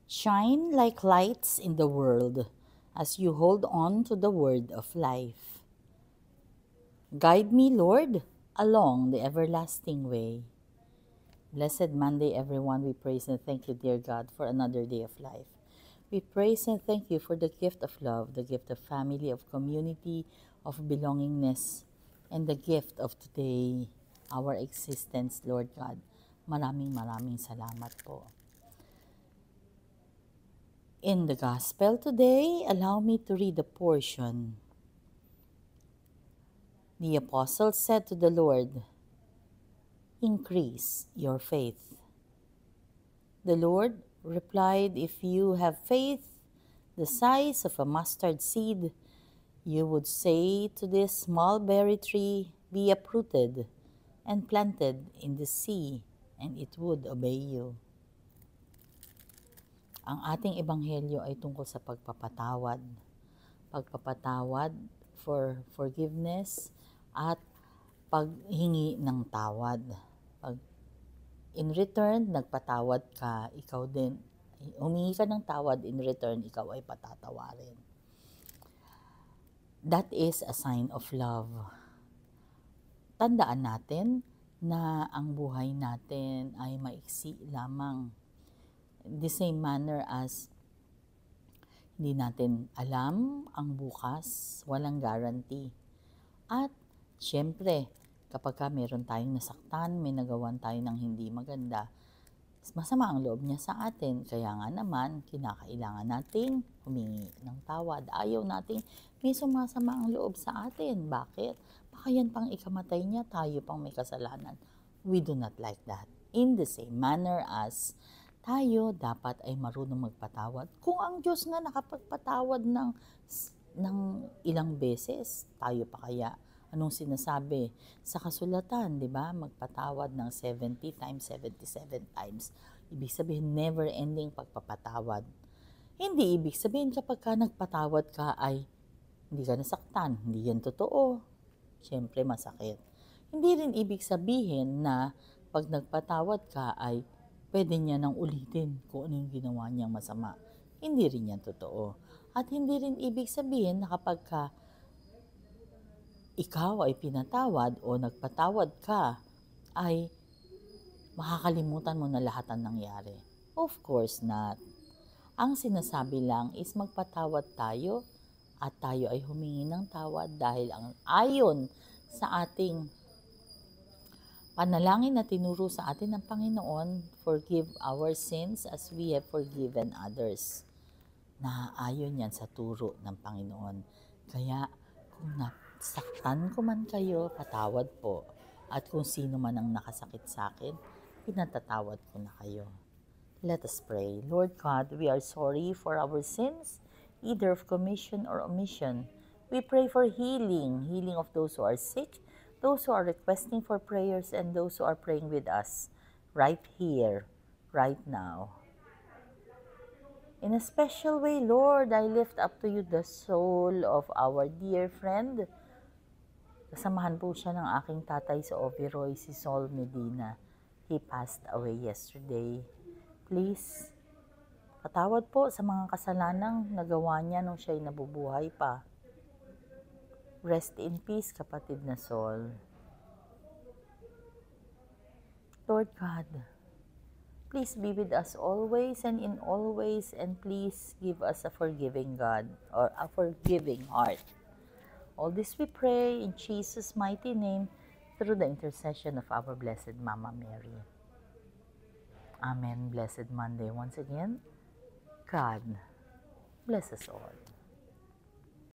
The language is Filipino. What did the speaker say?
Shine like lights in the world as you hold on to the word of life. Guide me, Lord, along the everlasting way. Blessed Monday, everyone. We praise and thank you, dear God, for another day of life. We praise and thank you for the gift of love, the gift of family, of community, of belongingness, and the gift of today, our existence, Lord God. Maraming salamat po. In the Gospel today, allow me to read a portion. The apostle said to the Lord, "Increase your faith." The Lord replied, "If you have faith the size of a mustard seed, you would say to this small berry tree, 'Be uprooted and planted in the sea,' and it would obey you." Ang ating ebanghelyo ay tungkol sa pagpapatawad. Pagpapatawad for forgiveness at paghingi ng tawad. Pag in return, nagpatawad ka, ikaw din, humingi ka ng tawad, in return, ikaw ay patatawarin. That is a sign of love. Tandaan natin na ang buhay natin ay maiksi lamang. The same manner as hindi natin alam ang bukas, walang guarantee. At syempre, kapag meron tayong nasaktan, may nagawan tayo ng hindi maganda, masama ang loob niya sa atin. Kaya nga naman, kinakailangan nating humingi ng tawad. Ayaw nating may sumasama ang loob sa atin. Bakit? Baka yan pang ikamatay niya, tayo pang may kasalanan. We do not like that. In the same manner as tayo dapat ay marunong magpatawad. Kung ang Diyos nga nakapagpatawad ng ilang beses, tayo pa kaya? Anong sinasabi sa kasulatan, di ba? Magpatawad ng 70 times, 77 times. Ibig sabihin, never-ending pagpapatawad. Hindi ibig sabihin kapag ka nagpatawad ka ay hindi ka nasaktan. Hindi yan totoo. Siyempre, masakit. Hindi rin ibig sabihin na pag nagpatawad ka ay pwede niya nang ulitin kung ano yung ginawa niyang masama. Hindi rin yan totoo. At hindi rin ibig sabihin na kapag ka ikaw ay pinatawad o nagpatawad ka, ay makakalimutan mo na lahat ang nangyari. Of course not. Ang sinasabi lang is magpatawad tayo at tayo ay humingi ng tawad dahil ang ayon sa ating panalangin na tinuro sa atin ng Panginoon, forgive our sins as we have forgiven others. Naayon yan sa turo ng Panginoon. Kaya kung nasaktan ko man kayo, patawad po. At kung sino man ang nakasakit sa akin, pinatatawad ko na kayo. Let us pray. Lord God, we are sorry for our sins, either of commission or omission. We pray for healing of those who are sick, those who are requesting for prayers, and those who are praying with us right here, right now. In a special way, Lord, I lift up to you the soul of our dear friend. Kasamahan po siya ng aking tatay sa Oviroy, si Sol Medina. He passed away yesterday. Please, patawad po sa mga kasalanang nagawa niya nung siya'y nabubuhay pa. Rest in peace, kapatid na Sol. Lord God, please be with us always and in all ways, and please give us a forgiving God or a forgiving heart. All this we pray in Jesus' mighty name through the intercession of our Blessed Mama Mary. Amen. Blessed Monday once again. God bless us all.